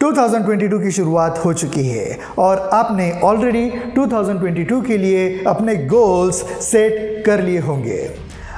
2022 की शुरुआत हो चुकी है और आपने ऑलरेडी 2022 के लिए अपने गोल्स सेट कर लिए होंगे।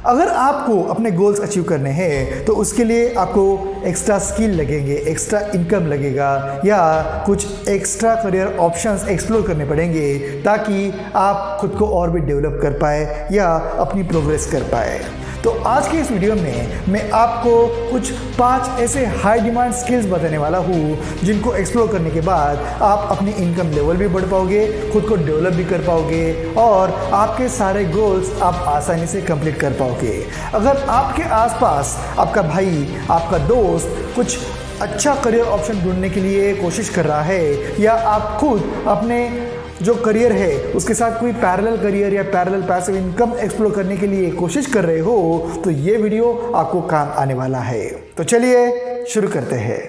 अगर आपको अपने गोल्स अचीव करने हैं तो उसके लिए आपको एक्स्ट्रा स्किल लगेंगे, एक्स्ट्रा इनकम लगेगा या कुछ एक्स्ट्रा करियर ऑप्शंस एक्सप्लोर करने पड़ेंगे ताकि आप खुद को और भी डेवलप कर पाए या अपनी प्रोग्रेस कर पाए। तो आज के इस वीडियो में मैं आपको कुछ 5 ऐसे हाई डिमांड स्किल्स बताने वाला हूँ जिनको एक्सप्लोर करने के बाद आप अपनी इनकम लेवल भी बढ़ पाओगे, खुद को डेवलप भी कर पाओगे और आपके सारे गोल्स आप आसानी से कंप्लीट कर पाओगे। अगर आपके आसपास आपका भाई, आपका दोस्त कुछ अच्छा करियर ऑप्शन ढूंढने के लिए कोशिश कर रहा है या आप खुद अपने जो करियर है उसके साथ कोई पैरेलल करियर या पैरेलल पैसिव इनकम एक्सप्लोर करने के लिए कोशिश कर रहे हो तो ये वीडियो आपको काम आने वाला है। तो चलिए शुरू करते हैं।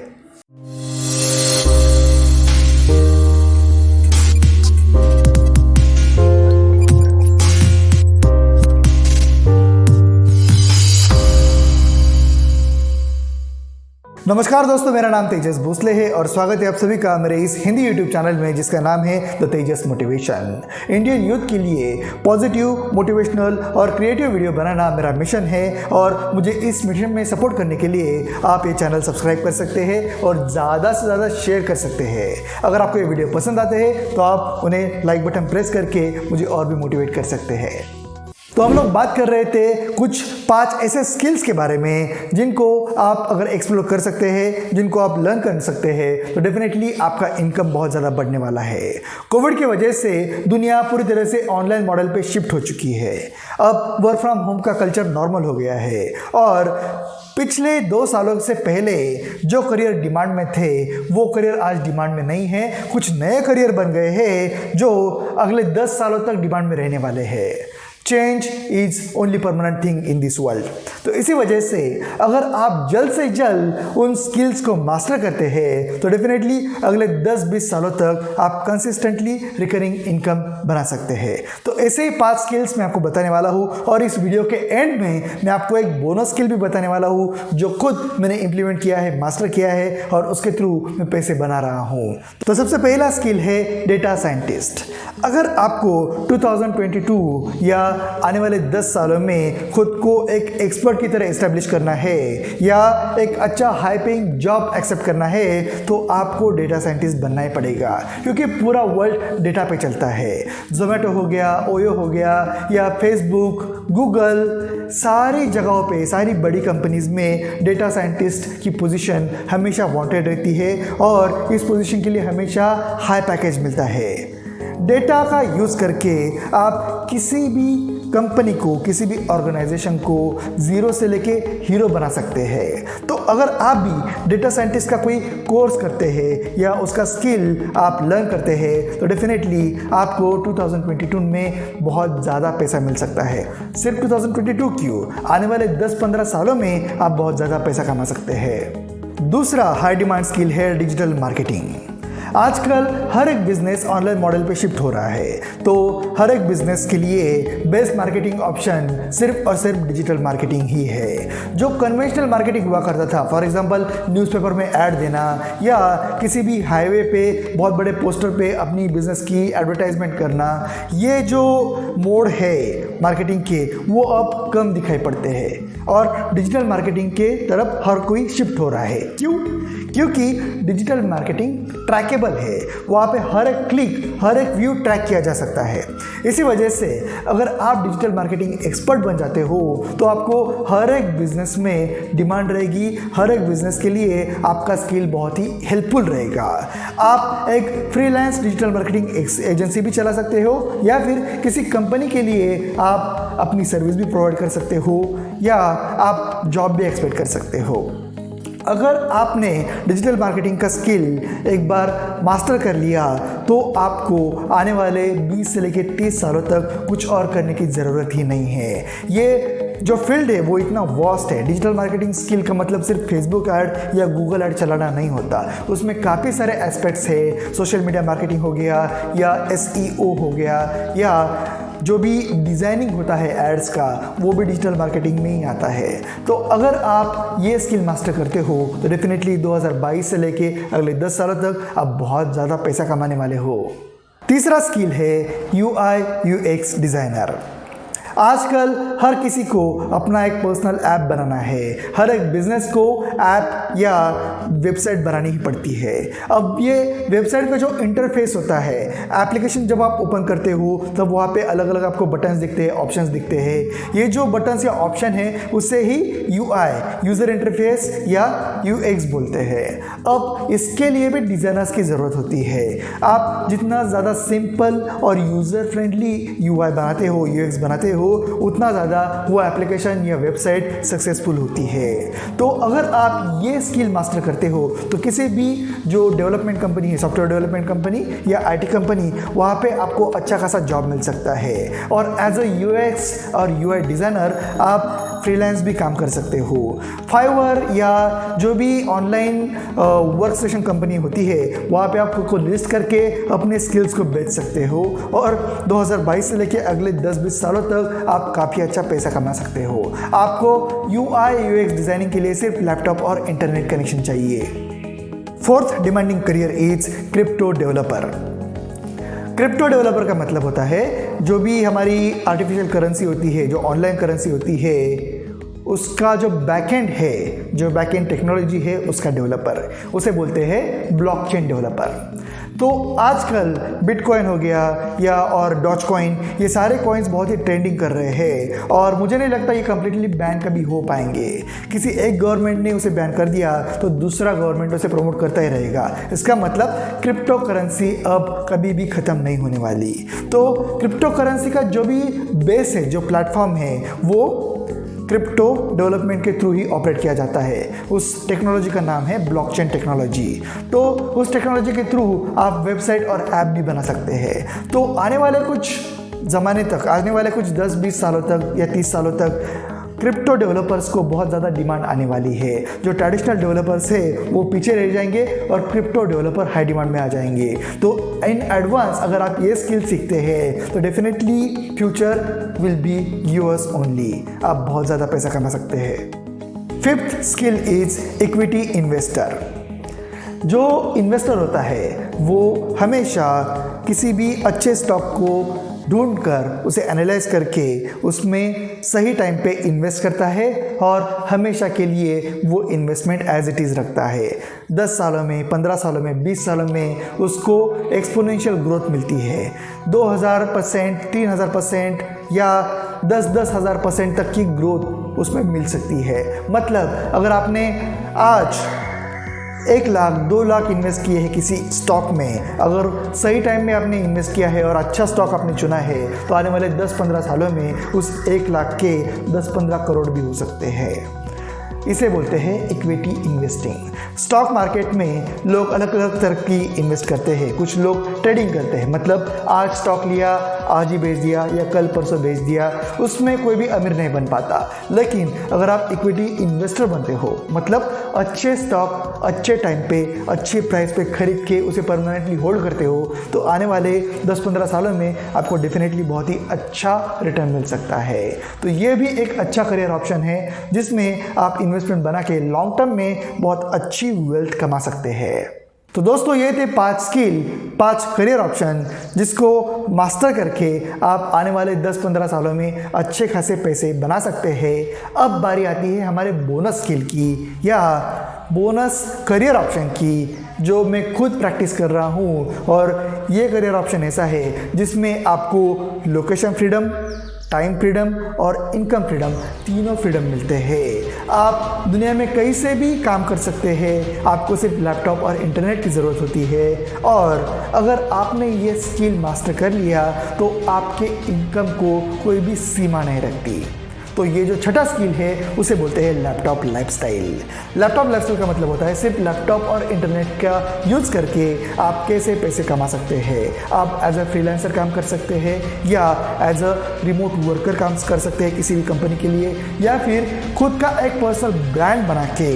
नमस्कार दोस्तों, मेरा नाम तेजस भोसले है और स्वागत है आप सभी का मेरे इस हिंदी यूट्यूब चैनल में जिसका नाम है the Tejas motivation. Indian youth के लिए पॉजिटिव, मोटिवेशनल और क्रिएटिव वीडियो बनाना मेरा मिशन है और मुझे इस मिशन में सपोर्ट करने के लिए आप ये चैनल सब्सक्राइब कर सकते हैं और ज़्यादा से ज़्यादा शेयर कर सकते हैं। अगर आपको ये वीडियो पसंद आते हैं तो आप उन्हें लाइक बटन प्रेस करके मुझे और भी मोटिवेट कर सकते हैं। तो हम लोग बात कर रहे थे कुछ 5 ऐसे स्किल्स के बारे में जिनको आप अगर एक्सप्लोर कर सकते हैं, जिनको आप लर्न कर सकते हैं तो डेफिनेटली आपका इनकम बहुत ज़्यादा बढ़ने वाला है। कोविड की वजह से दुनिया पूरी तरह से ऑनलाइन मॉडल पे शिफ्ट हो चुकी है। अब वर्क फ्रॉम होम का कल्चर नॉर्मल हो गया है और पिछले 2 सालों से पहले जो करियर डिमांड में थे वो करियर आज डिमांड में नहीं है। कुछ नए करियर बन गए हैं जो अगले 10 सालों तक डिमांड में रहने वाले हैं। Change is only permanent thing in this world. तो इसी वजह से अगर आप जल्द से जल्द उन स्किल्स को मास्टर करते हैं तो डेफिनेटली अगले 10-20 सालों तक आप कंसिस्टेंटली रिकरिंग इनकम बना सकते हैं। तो ऐसे ही 5 स्किल्स मैं आपको बताने वाला हूँ और इस वीडियो के एंड में मैं आपको एक बोनस स्किल भी बताने वाला हूँ जो खुद मैंने इम्प्लीमेंट किया है, मास्टर किया है और उसके थ्रू मैं पैसे बना रहा हूँ। तो सबसे पहला स्किल है डेटा साइंटिस्ट। अगर आपको 2022 या आने वाले 10 सालों में खुद को एक एक्सपर्ट की तरह एस्टेब्लिश करना है या एक अच्छा हाई पेइंग जॉब एक्सेप्ट करना है तो आपको डेटा साइंटिस्ट बनना ही पड़ेगा क्योंकि पूरा वर्ल्ड डेटा पे चलता है। जोमेटो हो गया, ओयो हो गया या फेसबुक, गूगल, सारी जगहों पे, सारी बड़ी कंपनीज में डेटा साइंटिस्ट की पोजीशन हमेशा वांटेड रहती है और इस पोजीशन के लिए हमेशा हाई पैकेज मिलता है। डेटा का यूज़ करके आप किसी भी कंपनी को, किसी भी ऑर्गेनाइजेशन को ज़ीरो से लेके हीरो बना सकते हैं। तो अगर आप भी डेटा साइंटिस्ट का कोई कोर्स करते हैं या उसका स्किल आप लर्न करते हैं तो डेफिनेटली आपको 2022 में बहुत ज़्यादा पैसा मिल सकता है। सिर्फ 2022 क्यों, आने वाले 10-15 सालों में आप बहुत ज़्यादा पैसा कमा सकते हैं। दूसरा हाई डिमांड स्किल है डिजिटल मार्केटिंग। आजकल हर एक बिजनेस ऑनलाइन मॉडल पे शिफ्ट हो रहा है तो हर एक बिजनेस के लिए बेस्ट मार्केटिंग ऑप्शन सिर्फ और सिर्फ डिजिटल मार्केटिंग ही है। जो कन्वेंशनल मार्केटिंग हुआ करता था, फॉर एग्जांपल न्यूज़पेपर में ऐड देना या किसी भी हाईवे पे बहुत बड़े पोस्टर पे अपनी बिजनेस की एडवर्टाइजमेंट करना, ये जो मोड है मार्केटिंग के वो अब कम दिखाई पड़ते हैं और डिजिटल मार्केटिंग के तरफ हर कोई शिफ्ट हो रहा है। क्योंकि डिजिटल मार्केटिंग ट्रैकेबल है, वहाँ पे हर एक क्लिक, हर एक व्यू ट्रैक किया जा सकता है। इसी वजह से अगर आप डिजिटल मार्केटिंग एक्सपर्ट बन जाते हो तो आपको हर एक बिजनेस में डिमांड रहेगी, हर एक बिजनेस के लिए आपका स्किल बहुत ही हेल्पफुल रहेगा। आप एक फ्रीलांस डिजिटल मार्केटिंग एजेंसी भी चला सकते हो या फिर किसी कंपनी के लिए आप अपनी सर्विस भी प्रोवाइड कर सकते हो या आप जॉब भी एक्सपेक्ट कर सकते हो। अगर आपने डिजिटल मार्केटिंग का स्किल एक बार मास्टर कर लिया तो आपको आने वाले 20 से लेकर 30 सालों तक कुछ और करने की ज़रूरत ही नहीं है। ये जो फील्ड है वो इतना वास्ट है। डिजिटल मार्केटिंग स्किल का मतलब सिर्फ फेसबुक ऐड या गूगल ऐड चलाना नहीं होता, उसमें काफ़ी सारे एस्पेक्ट्स है। सोशल मीडिया मार्केटिंग हो गया या SEO हो गया या जो भी डिज़ाइनिंग होता है एड्स का वो भी डिजिटल मार्केटिंग में ही आता है। तो अगर आप ये स्किल मास्टर करते हो तो डेफिनेटली 2022 से लेके अगले 10 सालों तक आप बहुत ज़्यादा पैसा कमाने वाले हो। तीसरा स्किल है UI UX डिज़ाइनर। आजकल हर किसी को अपना एक पर्सनल ऐप बनाना है, हर एक बिजनेस को ऐप या वेबसाइट बनानी ही पड़ती है। अब ये वेबसाइट का जो इंटरफेस होता है, एप्लीकेशन जब आप ओपन करते हो तब वहाँ पे अलग अलग आपको बटन्स दिखते हैं, ऑप्शंस दिखते हैं। ये जो बटन्स या ऑप्शन है उससे ही UI यूज़र इंटरफेस या UX बोलते हैं। अब इसके लिए भी डिज़ाइनर्स की ज़रूरत होती है। आप जितना ज़्यादा सिंपल और यूज़र फ्रेंडली UI बनाते हो, UX बनाते हो, उतना ज़्यादा वो एप्लीकेशन या वेबसाइट सक्सेसफुल होती है। तो अगर आप ये स्किल मास्टर करते हो तो किसी भी जो डेवलपमेंट कंपनी है, सॉफ्टवेयर डेवलपमेंट कंपनी या IT कंपनी, वहाँ पे आपको अच्छा खासा जॉब मिल सकता है। और एज अ UX और UI डिज़ाइनर आप फ्रीलांस भी काम कर सकते हो। फाइवर या जो भी ऑनलाइन वर्क स्टेशन कंपनी होती है वहाँ पे आप खुद को लिस्ट करके अपने स्किल्स को बेच सकते हो और 2022 से लेके अगले 10-20 सालों तक आप काफ़ी अच्छा पैसा कमा सकते हो। आपको UI UX डिज़ाइनिंग के लिए सिर्फ लैपटॉप और इंटरनेट कनेक्शन चाहिए। Fourth demanding career is crypto developer. Crypto developer का मतलब होता है जो भी हमारी आर्टिफिशियल करेंसी होती है, जो ऑनलाइन करेंसी होती है, उसका जो बैकएंड है, जो बैकएंड टेक्नोलॉजी है, उसका डेवलपर, उसे बोलते हैं ब्लॉकचेन डेवलपर। तो आजकल बिटकॉइन हो गया या और डॉज कॉइन, ये सारे कॉइन्स बहुत ही ट्रेंडिंग कर रहे हैं और मुझे नहीं लगता ये कम्प्लीटली बैन कभी हो पाएंगे। किसी एक गवर्नमेंट ने उसे बैन कर दिया तो दूसरा गवर्नमेंट उसे प्रमोट करता ही रहेगा। इसका मतलब क्रिप्टो करेंसी अब कभी भी ख़त्म नहीं होने वाली। तो क्रिप्टो करेंसी का जो भी बेस है, जो प्लेटफॉर्म है, वो क्रिप्टो डेवलपमेंट के थ्रू ही ऑपरेट किया जाता है। उस टेक्नोलॉजी का नाम है ब्लॉकचेन टेक्नोलॉजी। तो उस टेक्नोलॉजी के थ्रू आप वेबसाइट और ऐप भी बना सकते हैं। तो आने वाले कुछ ज़माने तक, आने वाले कुछ 10-20 सालों तक या 30 सालों तक क्रिप्टो डेवलपर्स को बहुत ज़्यादा डिमांड आने वाली है। जो ट्रेडिशनल डेवलपर्स है वो पीछे रह जाएंगे और क्रिप्टो डेवलपर हाई डिमांड में आ जाएंगे। तो इन एडवांस अगर आप ये स्किल सीखते हैं तो definitely future will be yours only. आप बहुत ज़्यादा पैसा कमा सकते हैं। Fifth skill is equity investor. जो इन्वेस्टर होता है वो हमेशा किसी भी अच्छे स्टॉक को ढूंढकर उसे एनालाइज करके उसमें सही टाइम पे इन्वेस्ट करता है और हमेशा के लिए वो इन्वेस्टमेंट एज इट इज़ रखता है। 10 सालों में, 15 सालों में, 20 सालों में उसको एक्सपोनेंशियल ग्रोथ मिलती है। 2000%, 3000% या 10,000% तक की ग्रोथ उसमें मिल सकती है। मतलब अगर आपने आज 1 लाख 2 लाख इन्वेस्ट किए हैं किसी स्टॉक में, अगर सही टाइम में आपने इन्वेस्ट किया है और अच्छा स्टॉक आपने चुना है तो आने वाले 10-15 सालों में उस 1 लाख के 10-15 करोड़ भी हो सकते हैं। इसे बोलते हैं इक्विटी इन्वेस्टिंग। स्टॉक मार्केट में लोग अलग अलग तरह की इन्वेस्ट करते हैं। कुछ लोग ट्रेडिंग करते हैं, मतलब आज स्टॉक लिया, आज ही बेच दिया या कल परसों बेच दिया, उसमें कोई भी अमीर नहीं बन पाता। लेकिन अगर आप इक्विटी इन्वेस्टर बनते हो, मतलब अच्छे स्टॉक अच्छे टाइम पे अच्छे प्राइस पे खरीद के उसे परमानेंटली होल्ड करते हो, तो आने वाले 10-15 सालों में आपको डेफिनेटली बहुत ही अच्छा रिटर्न मिल सकता है। तो ये भी एक अच्छा करियर ऑप्शन है जिसमें आप इन्वेस्टमेंट बना के लॉन्ग टर्म में बहुत अच्छी वेल्थ कमा सकते हैं। तो दोस्तों ये थे 5 स्किल, 5 करियर ऑप्शन जिसको मास्टर करके आप आने वाले 10-15 सालों में अच्छे खासे पैसे बना सकते हैं। अब बारी आती है हमारे बोनस स्किल की या बोनस करियर ऑप्शन की, जो मैं खुद प्रैक्टिस कर रहा हूँ। और ये करियर ऑप्शन ऐसा है जिसमें आपको लोकेशन फ्रीडम, टाइम फ्रीडम और इनकम फ्रीडम, तीनों फ्रीडम मिलते हैं। आप दुनिया में कहीं से भी काम कर सकते हैं, आपको सिर्फ लैपटॉप और इंटरनेट की ज़रूरत होती है। और अगर आपने ये स्किल मास्टर कर लिया तो आपके इनकम को कोई भी सीमा नहीं रखती। तो ये जो छठा स्किल है उसे बोलते हैं लैपटॉप लाइफस्टाइल। लैपटॉप लाइफस्टाइल का मतलब होता है सिर्फ लैपटॉप और इंटरनेट का यूज़ करके आप कैसे पैसे कमा सकते हैं। आप एज अ फ्रीलांसर काम कर सकते हैं या एज अ रिमोट वर्कर काम कर सकते हैं किसी भी कंपनी के लिए, या फिर खुद का एक पर्सनल ब्रांड बना के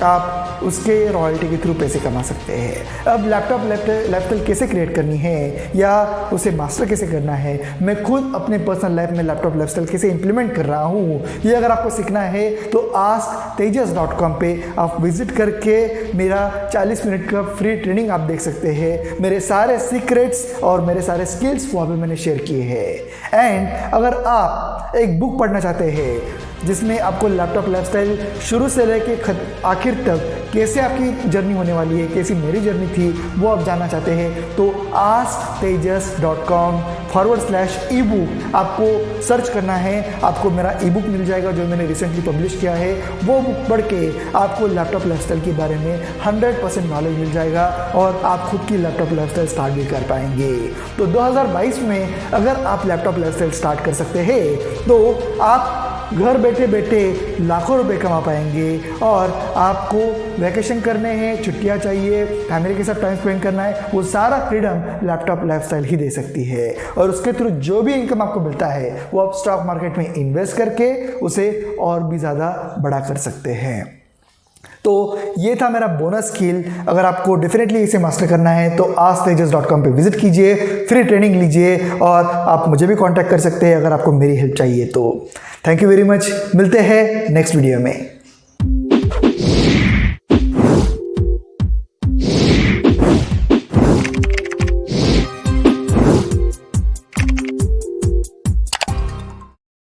आप उसके रॉयल्टी के थ्रू पैसे कमा सकते हैं। अब लैपटॉप लाइफस्टाइल कैसे क्रिएट करनी है या उसे मास्टर कैसे करना है, मैं खुद अपने पर्सनल लाइफ में लैपटॉप लाइफस्टाइल कैसे इंप्लीमेंट कर रहा हूँ, ये अगर आपको सीखना है तो asktejas.com पे आप विजिट करके मेरा 40 मिनट का फ्री ट्रेनिंग आप देख सकते हैं। मेरे सारे सीक्रेट्स और मेरे सारे स्किल्स वहाँ पे मैंने शेयर किए हैं। एंड अगर आप एक बुक पढ़ना चाहते हैं जिसमें आपको लैपटॉप लाइफस्टाइल शुरू से लेके आखिर तक कैसे आपकी जर्नी होने वाली है, कैसी मेरी जर्नी थी, वो आप जानना चाहते हैं तो asktejas.com/ebook आपको सर्च करना है। आपको मेरा ईबुक मिल जाएगा जो मैंने रिसेंटली पब्लिश किया है। वो बुक पढ़ के आपको लैपटॉप लाइफस्टाइल के बारे में 100% नॉलेज मिल जाएगा और आप खुद की लैपटॉप लाइफस्टाइल स्टार्ट भी कर पाएंगे। तो 2022 में अगर आप लैपटॉप लाइफस्टाइल स्टार्ट कर सकते हैं तो आप घर बैठे बैठे लाखों रुपए कमा पाएंगे और आपको वैकेशन करने हैं, छुट्टियां चाहिए, फैमिली के साथ टाइम स्पेंड करना है, वो सारा फ्रीडम लैपटॉप लाइफस्टाइल ही दे सकती है। और उसके थ्रू जो भी इनकम आपको मिलता है वो आप स्टॉक मार्केट में इन्वेस्ट करके उसे और भी ज़्यादा बड़ा कर सकते हैं। तो ये था मेरा बोनस स्किल। अगर आपको डेफिनेटली इसे मास्टर करना है तो asktejas.com पे विजिट कीजिए, फ्री ट्रेनिंग लीजिए और आप मुझे भी कांटेक्ट कर सकते हैं अगर आपको मेरी हेल्प चाहिए तो। थैंक यू वेरी मच, मिलते हैं नेक्स्ट वीडियो में।